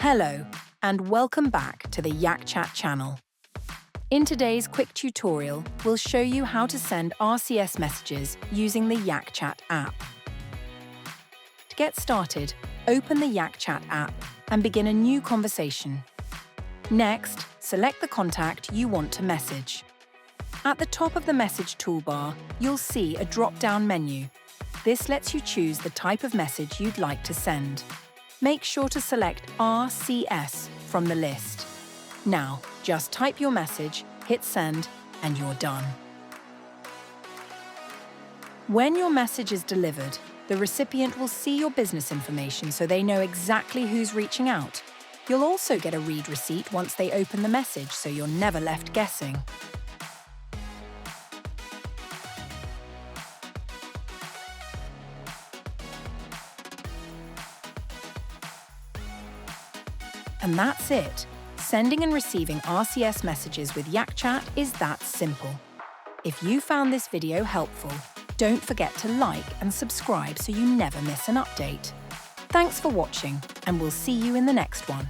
Hello, and welcome back to the YakChat channel. In today's quick tutorial, we'll show you how to send RCS messages using the YakChat app. To get started, open the YakChat app and begin a new conversation. Next, select the contact you want to message. At the top of the message toolbar, you'll see a drop-down menu. This lets you choose the type of message you'd like to send. Make sure to select RCS from the list. Now, just type your message, hit send, and you're done. When your message is delivered, the recipient will see your business information so they know exactly who's reaching out. You'll also get a read receipt once they open the message, so you're never left guessing. And that's it. Sending and receiving RCS messages with YakChat is that simple. If you found this video helpful, don't forget to like and subscribe so you never miss an update. Thanks for watching, and we'll see you in the next one.